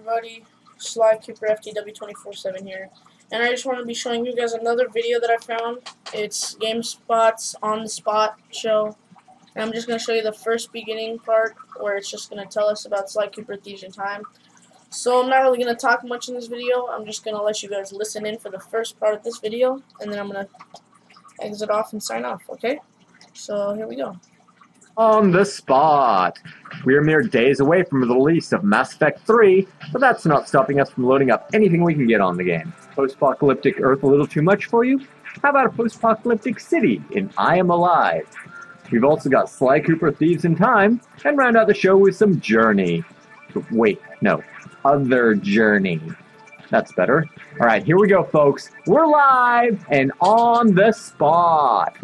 everybody, Sly Cooper FTW247 here, and I just want to be showing you guys another video that I found. It's GameSpot's On the Spot show, and I'm just going to show you the first beginning part where it's just going to tell us about Sly Cooper Thieves in Time. So I'm not really going to talk much in this video. I'm just going to let you guys listen in for the first part of this video, and then I'm going to exit off and sign off, okay? So here we go. On the Spot. We're mere days away from the release of Mass Effect 3, but that's not stopping us from loading up anything we can get on the game. Post-apocalyptic Earth a little too much for you? How about a post-apocalyptic city in I Am Alive? We've also got Sly Cooper Thieves in Time, and round out the show with some Journey. Wait, no. Other Journey. That's better. Alright, here we go, folks. We're live and on the spot.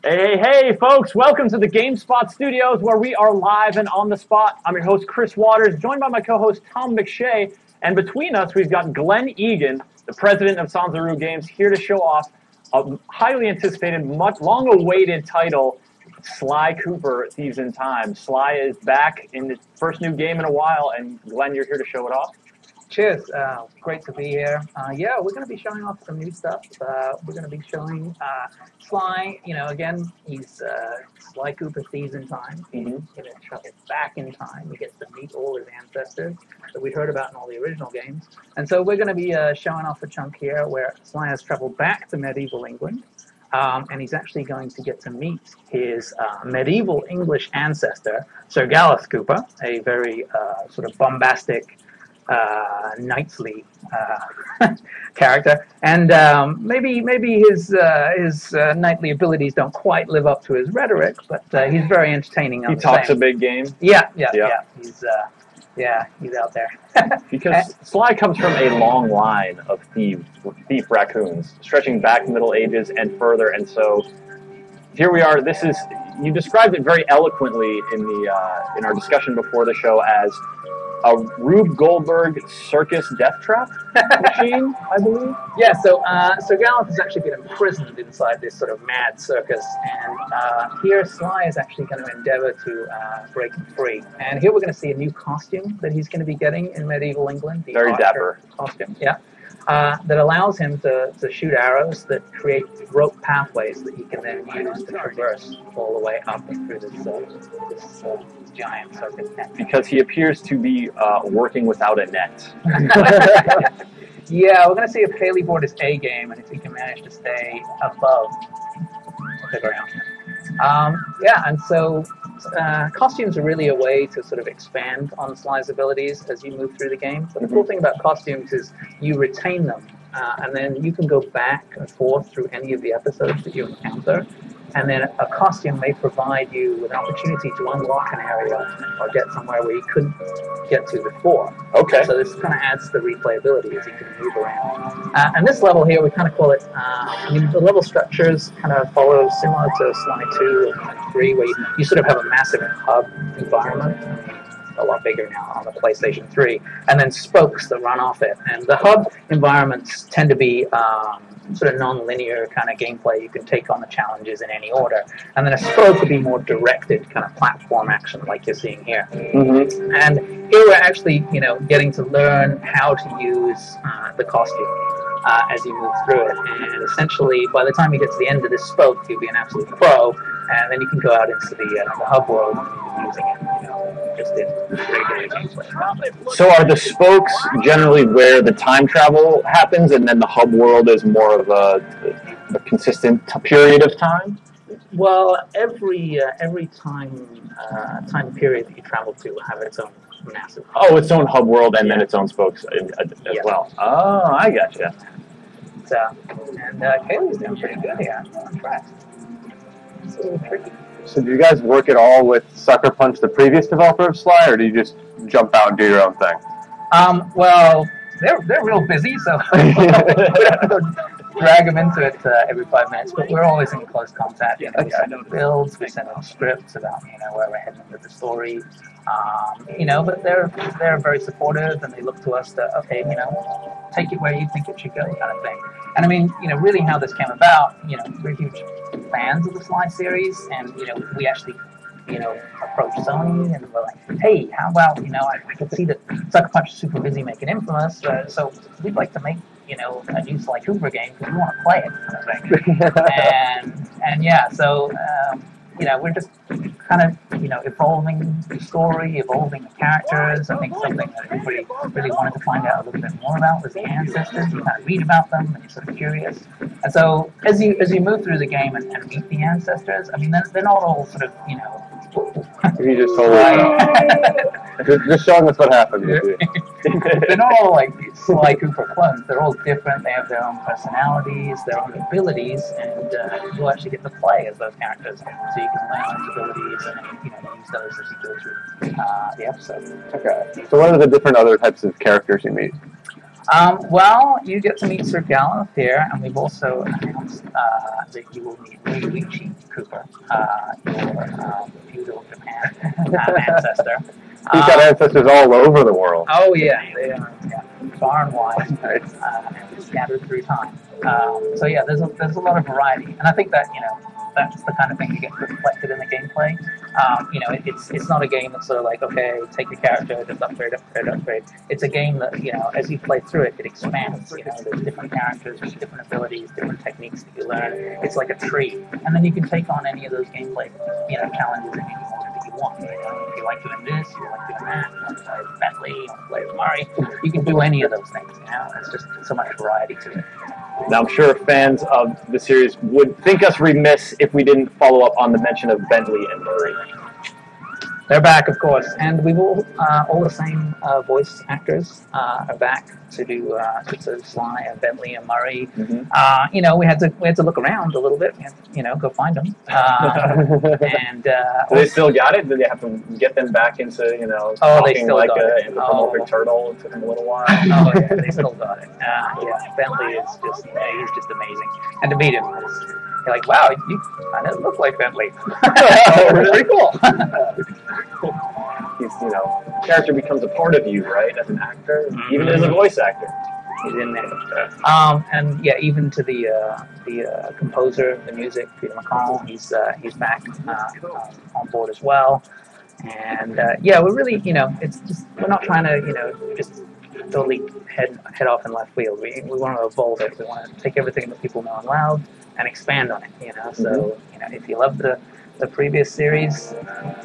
Hey, folks, welcome to the GameSpot Studios, where we are live and on the spot. I'm your host, Chris Waters, joined by my co-host, Tom McShay, and between us, we've got Glenn Egan, the president of Sanzaru Games, here to show off a highly anticipated, much long-awaited title, Sly Cooper Thieves in Time. Sly is back in the first new game in a while, and Glenn, you're here to show it off. Cheers. Great to be here. Yeah, we're going to be showing off some new stuff. We're going to be showing Sly, again, he's Sly Cooper Thieves in Time. He's going to travel back in time. He gets to meet all his ancestors that we heard about in all the original games. And so we're going to be showing off a chunk here where Sly has traveled back to medieval England. And he's actually going to get to meet his medieval English ancestor, Sir Gareth Cooper, a very sort of bombastic, knightly character, and maybe his knightly abilities don't quite live up to his rhetoric, but he's very entertaining. He talks a big game. Yeah. He's out there. Because Sly comes from a long line of thief raccoons, stretching back Middle Ages and further, and so here we are. You described it very eloquently in our discussion before the show as a Rube Goldberg circus death trap machine, I believe. Yeah, so Gareth has actually been imprisoned inside this sort of mad circus, and here Sly is actually going to endeavor to break him free. And here we're going to see a new costume that he's going to be getting in medieval England. The very dapper costume, yeah. That allows him to shoot arrows that create rope pathways that he can then use to traverse all the way up through this giant circus net. Because he appears to be working without a net. Yeah, we're going to see if Haley board his A game and if he can manage to stay above the ground. And so costumes are really a way to sort of expand on Sly's abilities as you move through the game. But the cool thing about costumes is you retain them, and then you can go back and forth through any of the episodes that you encounter. And then a costume may provide you with an opportunity to unlock an area or get somewhere where you couldn't get to before. Okay. So this kind of adds to the replayability as you can move around. And this level here, we kind of call it, the level structures kind of follow similar to Sly 2 or 3, where you sort of have a massive hub environment. A lot bigger now on the PlayStation 3. And then spokes that run off it. And the hub environments tend to be sort of non-linear kind of gameplay. You can take on the challenges in any order. And then a spoke would be more directed kind of platform action like you're seeing here. And here we're actually, getting to learn how to use the costume as you move through it. And essentially, by the time you get to the end of this spoke, you'll be an absolute pro. And then you can go out into the hub world using it, just in regular gameplay. So are the spokes generally where the time travel happens, and then the hub world is more of a consistent period of time? Well, every time period that you travel to will have its own massive hub. Oh, its own hub world, and then its own spokes as well. Oh, I gotcha. And Kaylee's doing pretty good here. On track. It's a little tricky. So do you guys work at all with Sucker Punch, the previous developer of Sly, or do you just jump out and do your own thing? Well, they're real busy, so we have to go drag them into it every 5 minutes, but we're always in close contact. We send out builds, we send out scripts about where we're heading with the story. You know, but they're very supportive, and they look to us to, okay, you know, take it where you think it should go, kind of thing. And I mean, you know, really how this came about, you know, we're huge fans of the Sly series, and you know, we actually, you know, approached Sony and we're like, hey, how about, you know, I could see that Sucker Punch is super busy making Infamous, so we'd like to make, you know, a new Sly Cooper game because we want to play it, kind of thing. And yeah, so you know, we're just kind of, you know, evolving the story, evolving the characters. I think something that everybody really wanted to find out a little bit more about was the ancestors. You kind of read about them and you're sort of curious. And so as you move through the game and meet the ancestors, I mean, they're not all sort of, you know. You just totally just showing us what happened. They're not all like Sly Cooper clones. They're all different. They have their own personalities, their own abilities, and you'll actually get to play as those characters. So you can learn those abilities and, you know, use those as you go through the episode. Okay. So what are the different other types of characters you meet? Well, you get to meet Sir Galloth here, and we've also announced that you will meet Ryuichi Cooper, your feudal Japan ancestor. He's got ancestors all over the world. Oh yeah, they are far and wide, and scattered through time. So yeah, there's a lot of variety, and I think that, you know, that's the kind of thing that gets reflected in the gameplay. You know, it's not a game that's sort of like, okay, take the character, just upgrade. It's a game that, you know, as you play through it, it expands. You know, there's different characters, there's different abilities, different techniques that you learn. It's like a tree, and then you can take on any of those gameplay, you know, challenges in any order that you want. You know, if you like doing this, you like doing that, you want to play with Bentley, you want to play with Murray, you can do any of those things. You know, there's just so much variety to it. Now, I'm sure fans of the series would think us remiss if we didn't follow up on the mention of Bentley and Murray. They're back, of course, and we've all the same voice actors are back to do Sly and Bentley and Murray. Mm-hmm. You know, we had to look around a little bit. We had to, you know, go find them. And So they still got it? Did they have to get them back into, you know, they still like got it. anthropomorphic turtle? It took them a little while. Oh yeah, they still got it. Yeah, Bentley is just he's just amazing, and to meet him is, you're like, wow, you kind of look like Bentley. It's pretty cool. He's, you know, character becomes a part of you, right, as an actor, even as a voice actor. He's in there. And yeah, even to the composer of the music, Peter McConnell, he's back on board as well. And yeah, we're really, you know, it's just, we're not trying to, you know, just totally head off in left field. We want to evolve it. We want to take everything that people know and love and expand on it, you know. So, you know, if you love the previous series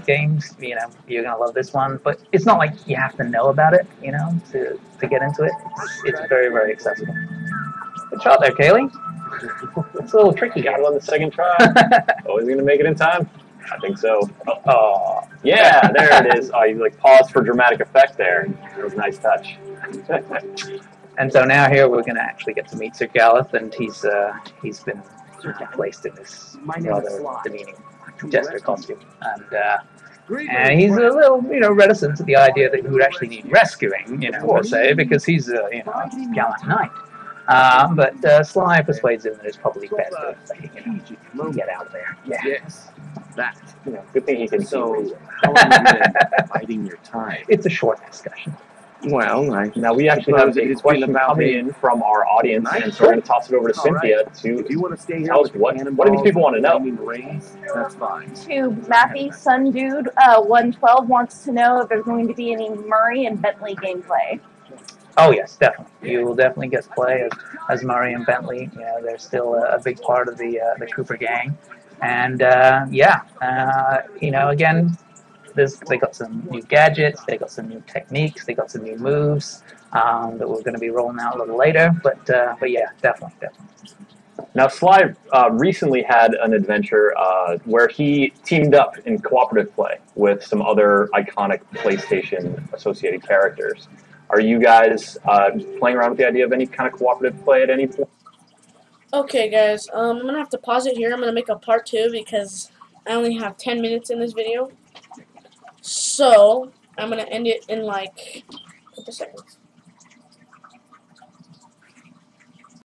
games, you know, you're gonna love this one. But it's not like you have to know about it, you know, to get into it. It's very, very accessible. Good shot there, Kaylee. It's a little tricky. Got it on the second try. Always gonna make it in time? I think so. Oh, yeah, there it is. Oh, you like paused for dramatic effect there. It was a nice touch. And so now here we're gonna actually get to meet Sir Galloth, and he's been placed in this rather demeaning jester costume, and he's a little, you know, reticent to the idea that he would actually need rescuing, you know, per se, because he's you know, a gallant knight. But Sly persuades him that it's probably best to, you know, get out there. Yeah. Yes, that. You know, good thing he can So, how long have you been biding your time? It's a short discussion. Well, Now we actually have a question coming in from our audience, and so we're going to toss it over to Cynthia to If you want to stay here tell us with what do these cannonballs people want to know. and rings, that's fine. To Mappy Sun Dude 112 wants to know if there's going to be any Murray and Bentley gameplay. Oh yes, definitely. You will definitely get to play as Murray and Bentley. You know, they're still a big part of the Cooper gang, and you know, again, they got some new gadgets, they got some new techniques, they got some new moves that we're going to be rolling out a little later. But yeah, definitely. Now, Sly recently had an adventure where he teamed up in cooperative play with some other iconic PlayStation-associated characters. Are you guys playing around with the idea of any kind of cooperative play at any point? Okay, guys, I'm going to have to pause it here. I'm going to make a part 2 because I only have 10 minutes in this video. So, I'm going to end it in like a couple seconds.